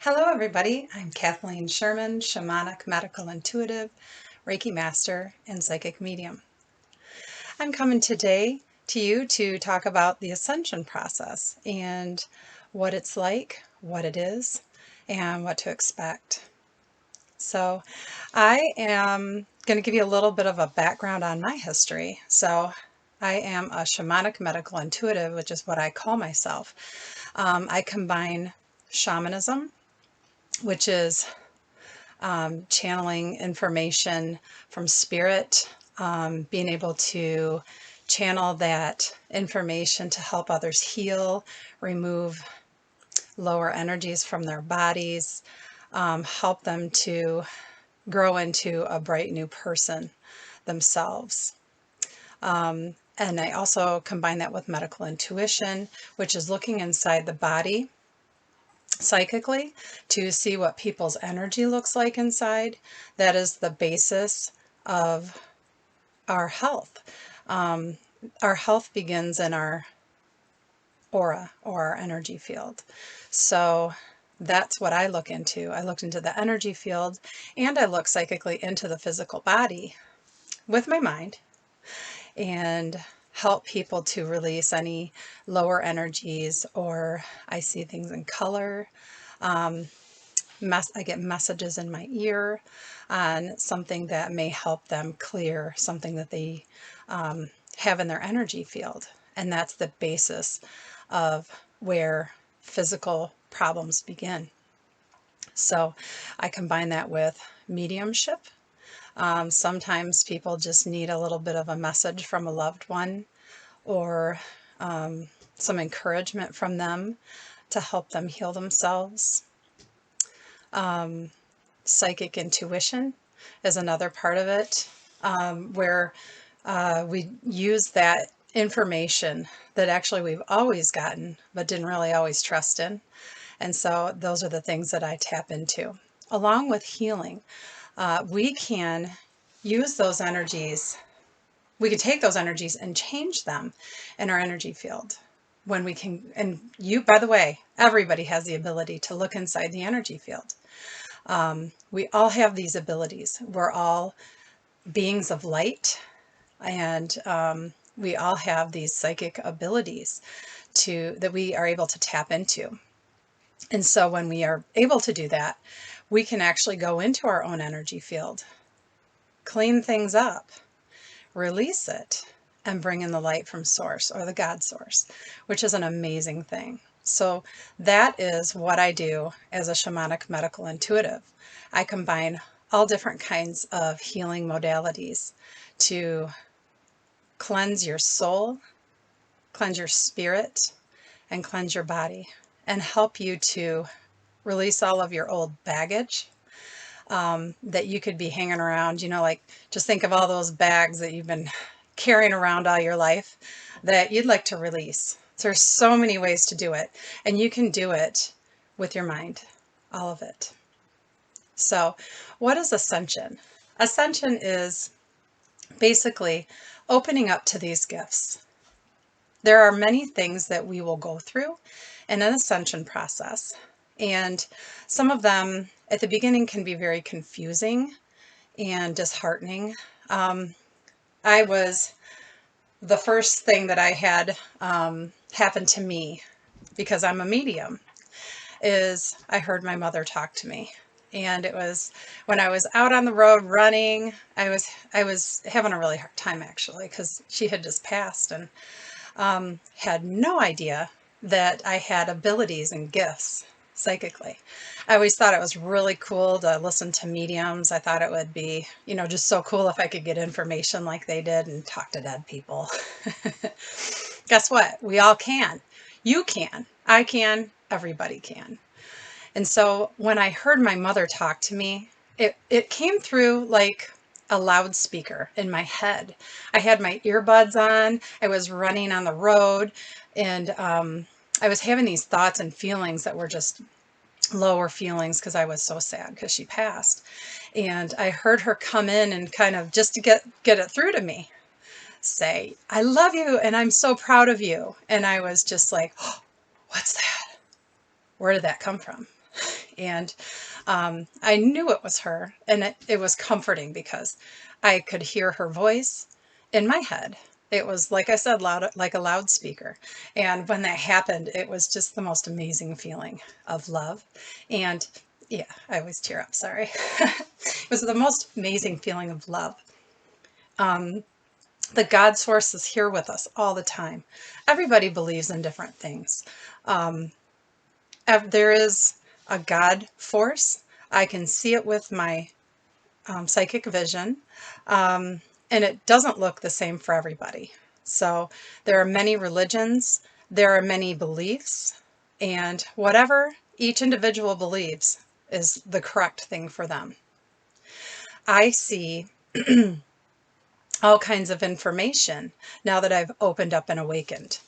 Hello everybody, I'm Kathleen Sherman, Shamanic Medical Intuitive, Reiki Master, and Psychic Medium. I'm coming today to you to talk about the ascension process and what it's like, what it is, and what to expect. So I am going to give you a little bit of a background on my history. So I am a Shamanic Medical Intuitive, which is what I call myself. I combine shamanism, which is channeling information from spirit, being able to channel that information to help others heal, remove lower energies from their bodies, help them to grow into a bright new person themselves. And I also combine that with medical intuition, which is looking inside the body psychically to see what people's energy looks like inside. That is the basis of our health. Our health begins in our aura or our energy field. So that's what I look into. I look into the energy field and I look psychically into the physical body with my mind and help people to release any lower energies, or I see things in color. I get messages in my ear on something that may help them clear something that they have in their energy field. And that's the basis of where physical problems begin. So I combine that with mediumship. Sometimes people just need a little bit of a message from a loved one, or some encouragement from them to help them heal themselves. Psychic intuition is another part of it, where we use that information that actually we've always gotten but didn't really always trust in. And so those are the things that I tap into. Along with healing, we can use those energies. We can take those energies and change them in our energy field. When we can, and you, by the way, everybody has the ability to look inside the energy field. We all have these abilities. We're all beings of light, and we all have these psychic abilities that we are able to tap into. And so when we are able to do that, we can actually go into our own energy field, clean things up, release it, and bring in the light from source, or the God source, which is an amazing thing. So that is what I do as a shamanic medical intuitive. I combine all different kinds of healing modalities to cleanse your soul, cleanse your spirit, and cleanse your body, and help you to release all of your old baggage that you could be hanging around. Like, just think of all those bags that you've been carrying around all your life that you'd like to release. So there's so many ways to do it, and you can do it with your mind, all of it. So what is ascension? Ascension is basically opening up to these gifts. There are many things that we will go through in an ascension process, and some of them at the beginning can be very confusing and disheartening. The first thing that I had happen to me, because I'm a medium, is I heard my mother talk to me. And it was when I was out on the road running. I was having a really hard time, actually, because she had just passed, and had no idea that I had abilities and gifts psychically. I always thought it was really cool to listen to mediums. I thought it would be, just so cool if I could get information like they did and talk to dead people. Guess what? We all can. You can. I can. Everybody can. And so when I heard my mother talk to me, it came through like a loudspeaker in my head. I had my earbuds on. I was running on the road, and I was having these thoughts and feelings that were just lower feelings because I was so sad because she passed. And I heard her come in and kind of, just to get it through to me, say, "I love you and I'm so proud of you." And I was just like, "Oh, what's that? Where did that come from?" And I knew it was her, and it was comforting because I could hear her voice in my head. It was, like I said, loud, like a loudspeaker. And when that happened, it was just the most amazing feeling of love. And yeah, I always tear up, sorry. It was the most amazing feeling of love. The God source is here with us all the time. Everybody believes in different things. There is a God force. I can see it with my psychic vision, and it doesn't look the same for everybody. So there are many religions, there are many beliefs, and whatever each individual believes is the correct thing for them. I see all kinds of information now that I've opened up and awakened.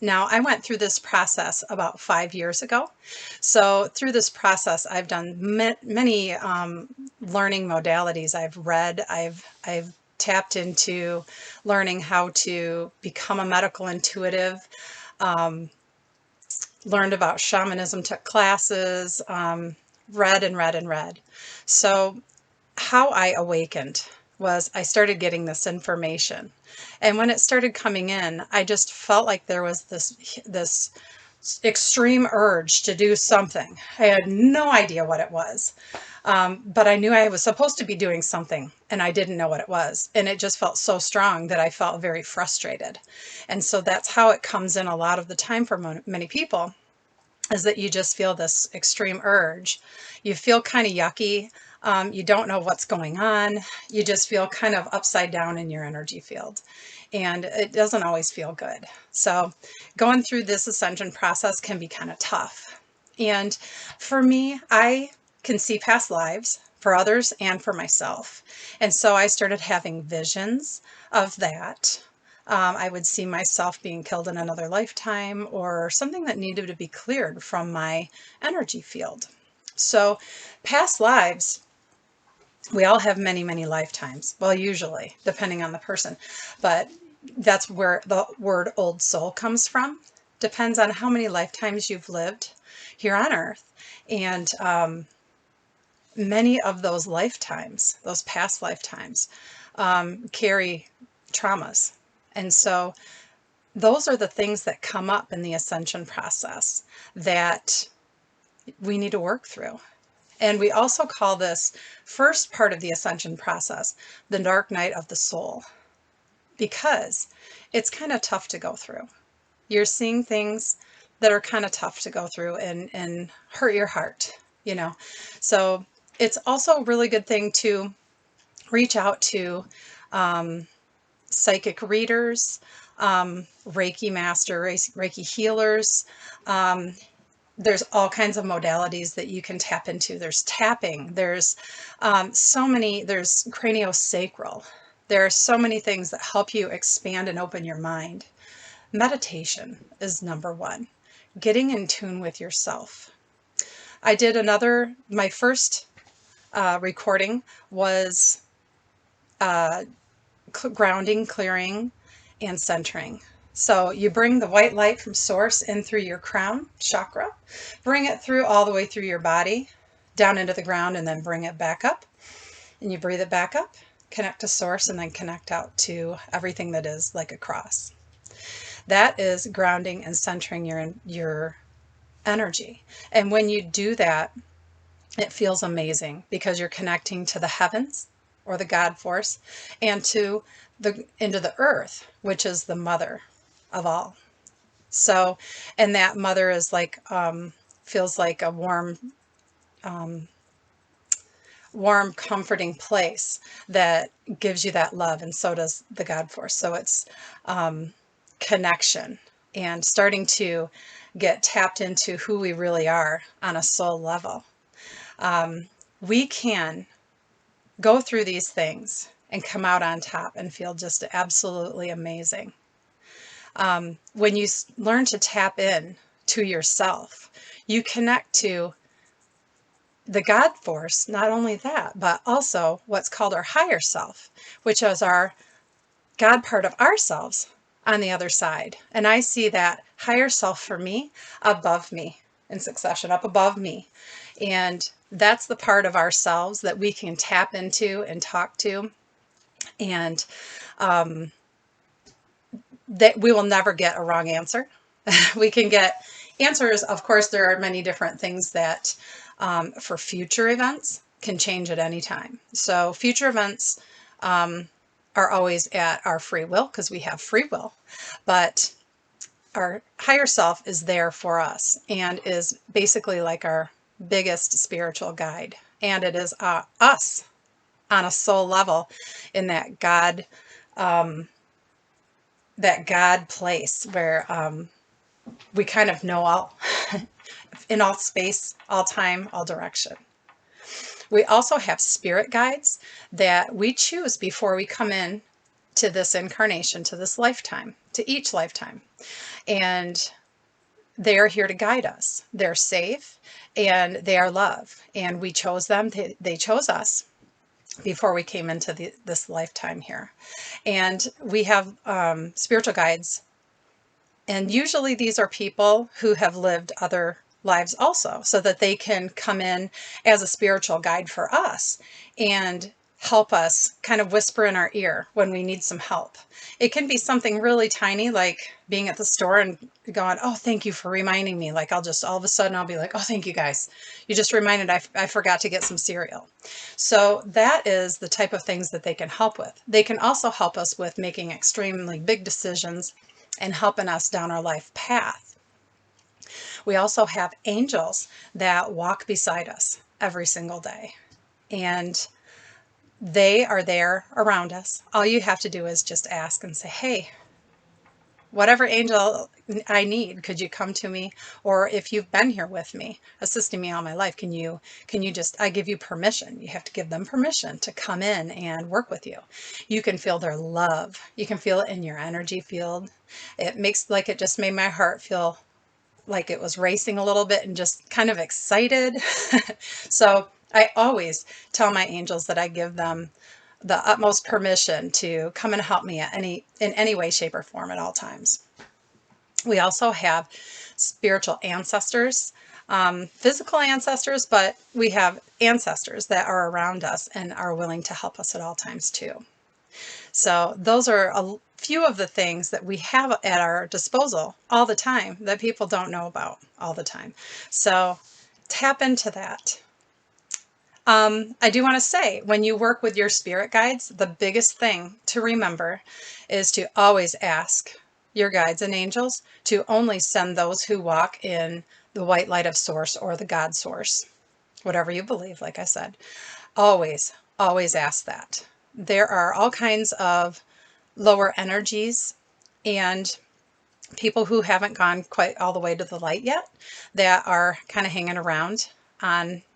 Now, I went through this process about 5 years ago. So through this process, I've done many learning modalities. I've read, I've tapped into learning how to become a medical intuitive, learned about shamanism, took classes, read and read and read. So how I awakened was I started getting this information. And when it started coming in, I just felt like there was this extreme urge to do something. I had no idea what it was. But I knew I was supposed to be doing something and I didn't know what it was. And it just felt so strong that I felt very frustrated. And so that's how it comes in a lot of the time for many people, is that you just feel this extreme urge. You feel kind of yucky. You don't know what's going on. You just feel kind of upside down in your energy field. And it doesn't always feel good. So going through this ascension process can be kind of tough. And for me, I can see past lives for others and for myself. And so I started having visions of that. I would see myself being killed in another lifetime or something that needed to be cleared from my energy field. So past lives, we all have many, many lifetimes. Well, usually, depending on the person. But that's where the word old soul comes from. Depends on how many lifetimes you've lived here on Earth. And many of those lifetimes, those past lifetimes, carry traumas. And so those are the things that come up in the ascension process that we need to work through. And we also call this first part of the ascension process the dark night of the soul, because it's kind of tough to go through. You're seeing things that are kind of tough to go through and hurt your heart, you know. So it's also a really good thing to reach out to psychic readers, Reiki master, Reiki healers. There's all kinds of modalities that you can tap into. There's tapping. There's so many. There's craniosacral. There are so many things that help you expand and open your mind. Meditation is number one. Getting in tune with yourself. I did my first recording was grounding, clearing, and centering. So you bring the white light from source in through your crown chakra, bring it through all the way through your body, down into the ground, and then bring it back up. And you breathe it back up, connect to source, and then connect out to everything that is like a cross. That is grounding and centering your energy. And when you do that, it feels amazing because you're connecting to the heavens or the God force and into the earth, which is the mother of all. So, and that mother is like, feels like a warm, comforting place that gives you that love. And so does the God force. So it's connection and starting to get tapped into who we really are on a soul level. We can go through these things and come out on top and feel just absolutely amazing. When you learn to tap in to yourself, you connect to the God force, not only that, but also what's called our higher self, which is our God part of ourselves on the other side. And I see that higher self for me above me. in succession up above me. And that's the part of ourselves that we can tap into and talk to. And that we will never get a wrong answer. We can get answers. Of course, there are many different things that for future events can change at any time. So future events are always at our free will because we have free will. But our higher self is there for us and is basically like our biggest spiritual guide. And it is us on a soul level in that God place where we kind of know all in all space, all time, all direction. We also have spirit guides that we choose before we come in to this incarnation, to this lifetime, to each lifetime. And they are here to guide us. They're safe and they are love. And we chose them. They chose us before we came into this lifetime here. And we have spiritual guides. And usually these are people who have lived other lives also, so that they can come in as a spiritual guide for us and help us, kind of whisper in our ear when we need some help. It can be something really tiny, like being at the store and going, oh, thank you for reminding me. Like all of a sudden I'll be like, oh, thank you guys. You just reminded I forgot to get some cereal. So that is the type of things that they can help with. They can also help us with making extremely big decisions and helping us down our life path. We also have angels that walk beside us every single day, and they are there around us. All you have to do is just ask and say, hey, whatever angel I need, could you come to me? Or if you've been here with me, assisting me all my life, can you just, I give you permission. You have to give them permission to come in and work with you. You can feel their love. You can feel it in your energy field. It makes, like, it just made my heart feel like it was racing a little bit and just kind of excited. So I always tell my angels that I give them the utmost permission to come and help me in any way, shape, or form at all times. We also have spiritual ancestors, physical ancestors, but we have ancestors that are around us and are willing to help us at all times too. So those are a few of the things that we have at our disposal all the time that people don't know about all the time. So tap into that. I do want to say, when you work with your spirit guides, the biggest thing to remember is to always ask your guides and angels to only send those who walk in the white light of source or the God source, whatever you believe, like I said. Always, always ask that. There are all kinds of lower energies and people who haven't gone quite all the way to the light yet that are kind of hanging around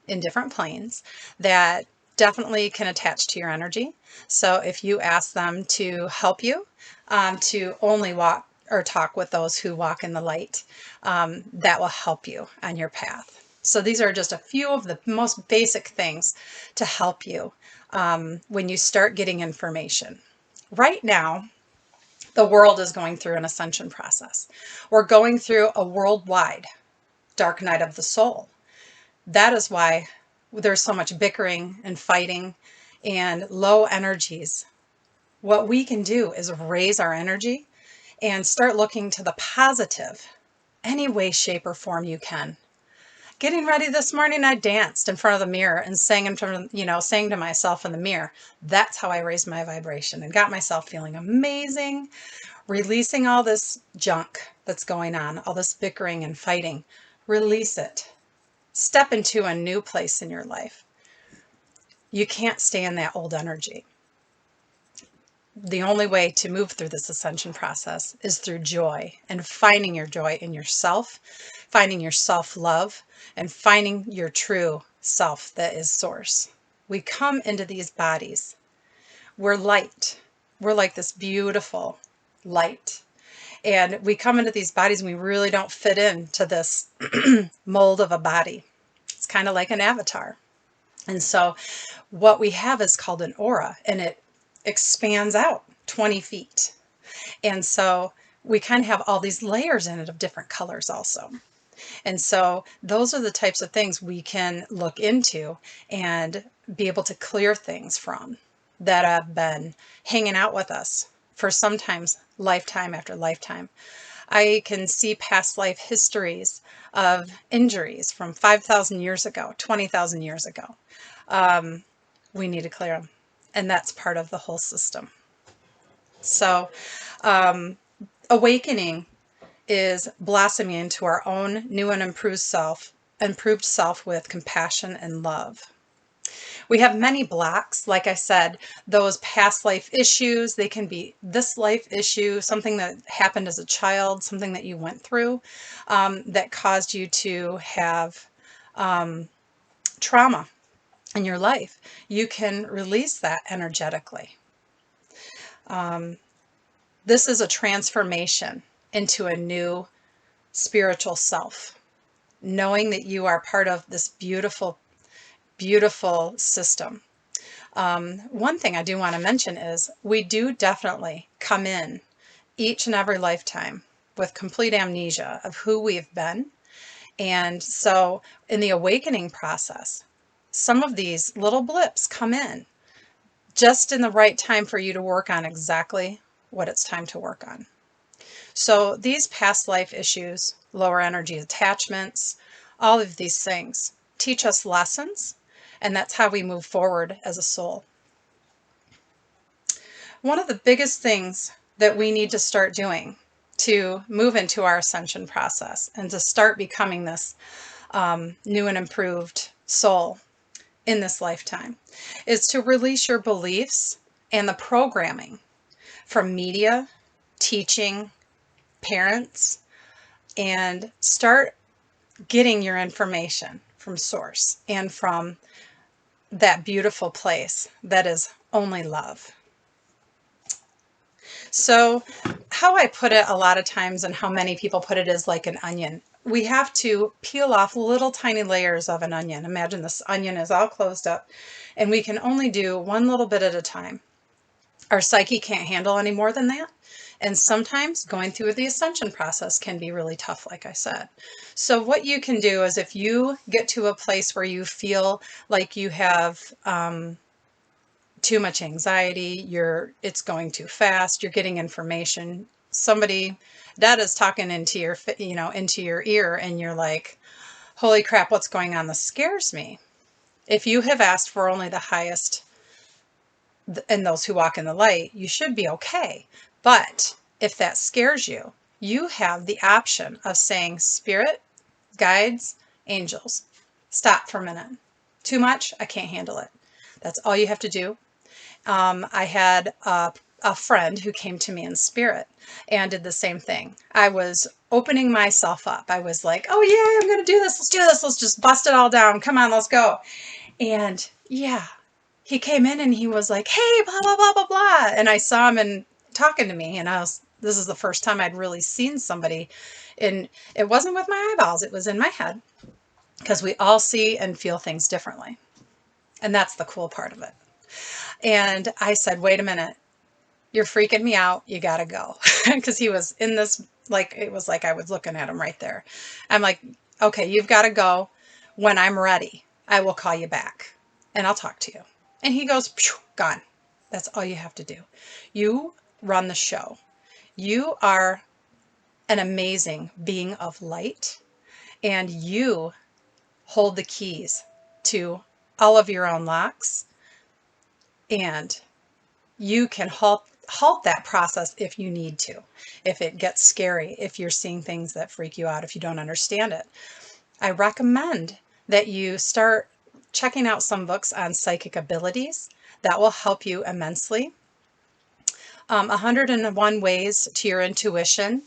in different planes that definitely can attach to your energy. So if you ask them to help you to only walk or talk with those who walk in the light, that will help you on your path. So these are just a few of the most basic things to help you when you start getting information. Right now, the world is going through an ascension process. We're going through a worldwide dark night of the soul. That is why there's so much bickering and fighting and low energies. What we can do is raise our energy and start looking to the positive, any way, shape, or form you can. Getting ready this morning, I danced in front of the mirror and sang in front of, saying to myself in the mirror. That's how I raised my vibration and got myself feeling amazing, releasing all this junk that's going on, all this bickering and fighting. Release it. Step into a new place in your life. You can't stay in that old energy. The only way to move through this ascension process is through joy and finding your joy in yourself, finding your self-love, and finding your true self that is source. We come into these bodies. We're light. We're like this beautiful light. And we come into these bodies and we really don't fit into this mold of a body. It's kind of like an avatar. And so what we have is called an aura, and it expands out 20 feet. And so we kind of have all these layers in it of different colors also. And so those are the types of things we can look into and be able to clear things from that have been hanging out with us for sometimes lifetime after lifetime. I can see past life histories of injuries from 5,000 years ago, 20,000 years ago. We need to clear them. And that's part of the whole system. So, awakening is blossoming into our own new and improved self with compassion and love. We have many blocks. Like I said, those past life issues, they can be this life issue, something that happened as a child, something that you went through that caused you to have trauma in your life. You can release that energetically. This is a transformation into a new spiritual self, knowing that you are part of this beautiful, beautiful system. One thing I do want to mention is we do definitely come in each and every lifetime with complete amnesia of who we've been. And so in the awakening process, some of these little blips come in just in the right time for you to work on exactly what it's time to work on. So these past life issues, lower energy attachments, all of these things teach us lessons, and that's how we move forward as a soul. One of the biggest things that we need to start doing to move into our ascension process and to start becoming this new and improved soul in this lifetime is to release your beliefs and the programming from media, teaching, parents, and start getting your information from source and from that beautiful place that is only love. So how I put it a lot of times and how many people put it is like an onion. We have to peel off little tiny layers of an onion. Imagine this onion is all closed up and we can only do one little bit at a time. Our psyche can't handle any more than that. And sometimes going through the ascension process can be really tough, like I said. So what you can do is if you get to a place where you feel like you have too much anxiety, it's going too fast, you're getting information, somebody that is talking into your, into your ear and you're like, holy crap, what's going on? This scares me. If you have asked for only the highest and those who walk in the light, you should be okay. But if that scares you, you have the option of saying, Spirit, guides, angels, stop for a minute. Too much, I can't handle it. That's all you have to do. I had a friend who came to me in spirit and did the same thing. I was opening myself up. I was like, oh yeah, I'm going to do this. Let's do this. Let's just bust it all down. Come on, let's go. And yeah, he came in and he was like, hey, blah, blah, blah, blah, blah. And I saw him and talking to me, and this is the first time I'd really seen somebody, and it wasn't with my eyeballs, it was in my head, because we all see and feel things differently. And that's the cool part of it. And I said, wait a minute, you're freaking me out. You got to go. Because he was in this, like, it was like I was looking at him right there. I'm like, okay, you've got to go. When I'm ready, I will call you back and I'll talk to you. And he goes, gone. That's all you have to do. You run the show. You are an amazing being of light, and you hold the keys to all of your own locks, and you can halt that process if you need to, if it gets scary, if you're seeing things that freak you out, if you don't understand it. I recommend that you start checking out some books on psychic abilities. That will help you immensely. 101 Ways to Your Intuition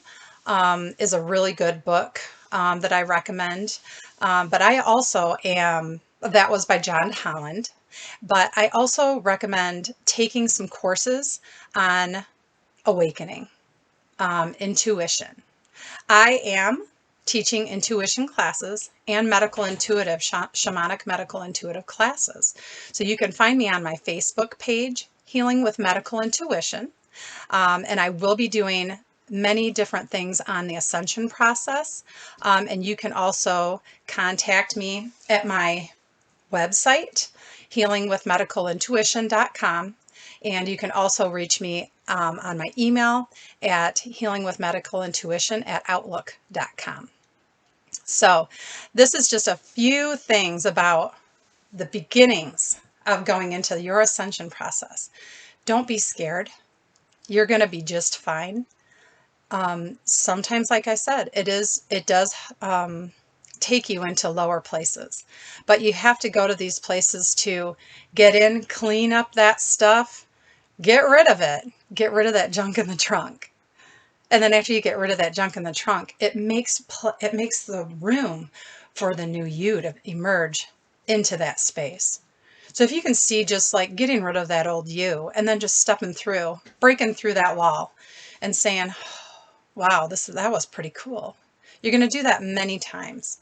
is a really good book that I recommend. But I also that was by John Holland. But I also recommend taking some courses on awakening, intuition. I am teaching intuition classes and medical intuitive, shamanic medical intuitive classes. So you can find me on my Facebook page, Healing with Medical Intuition. And I will be doing many different things on the ascension process. And you can also contact me at my website, healingwithmedicalintuition.com. And you can also reach me on my email at healingwithmedicalintuition@outlook.com. So this is just a few things about the beginnings of going into your ascension process. Don't be scared. You're going to be just fine. Sometimes, like I said, it does take you into lower places, but you have to go to these places to get in, clean up that stuff, get rid of it, get rid of that junk in the trunk. And then after you get rid of that junk in the trunk, it makes the room for the new you to emerge into that space. So if you can see just like getting rid of that old you and then just stepping through, breaking through that wall and saying, wow, that was pretty cool. You're going to do that many times.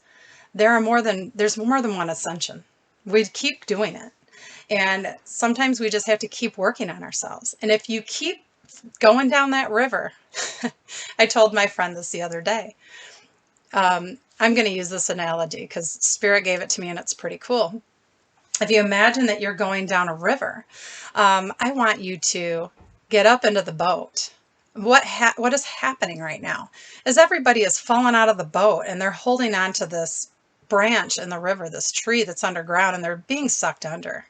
There's more than one ascension. We keep doing it. And sometimes we just have to keep working on ourselves. And if you keep going down that river, I told my friend this the other day. I'm going to use this analogy because Spirit gave it to me and it's pretty cool. If you imagine that you're going down a river, I want you to get up into the boat. What is happening right now is everybody is falling out of the boat and they're holding on to this branch in the river, this tree that's underground, and they're being sucked under.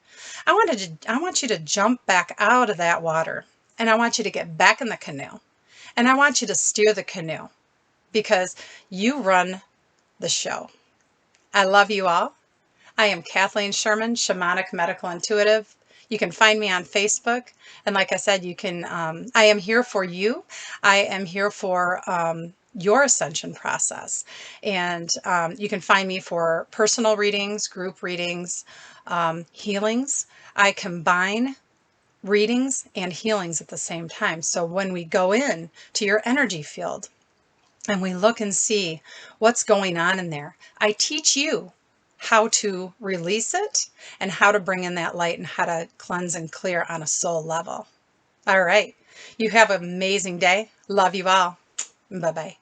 I want you to jump back out of that water, and I want you to get back in the canoe, and I want you to steer the canoe because you run the show. I love you all. I am Kathleen Sherman, Shamanic Medical Intuitive. You can find me on Facebook. And like I said, I am here for you. I am here for your ascension process. And you can find me for personal readings, group readings, healings. I combine readings and healings at the same time. So when we go in to your energy field and we look and see what's going on in there, I teach you how to release it and how to bring in that light and how to cleanse and clear on a soul level. All right. You have an amazing day. Love you all. Bye-bye.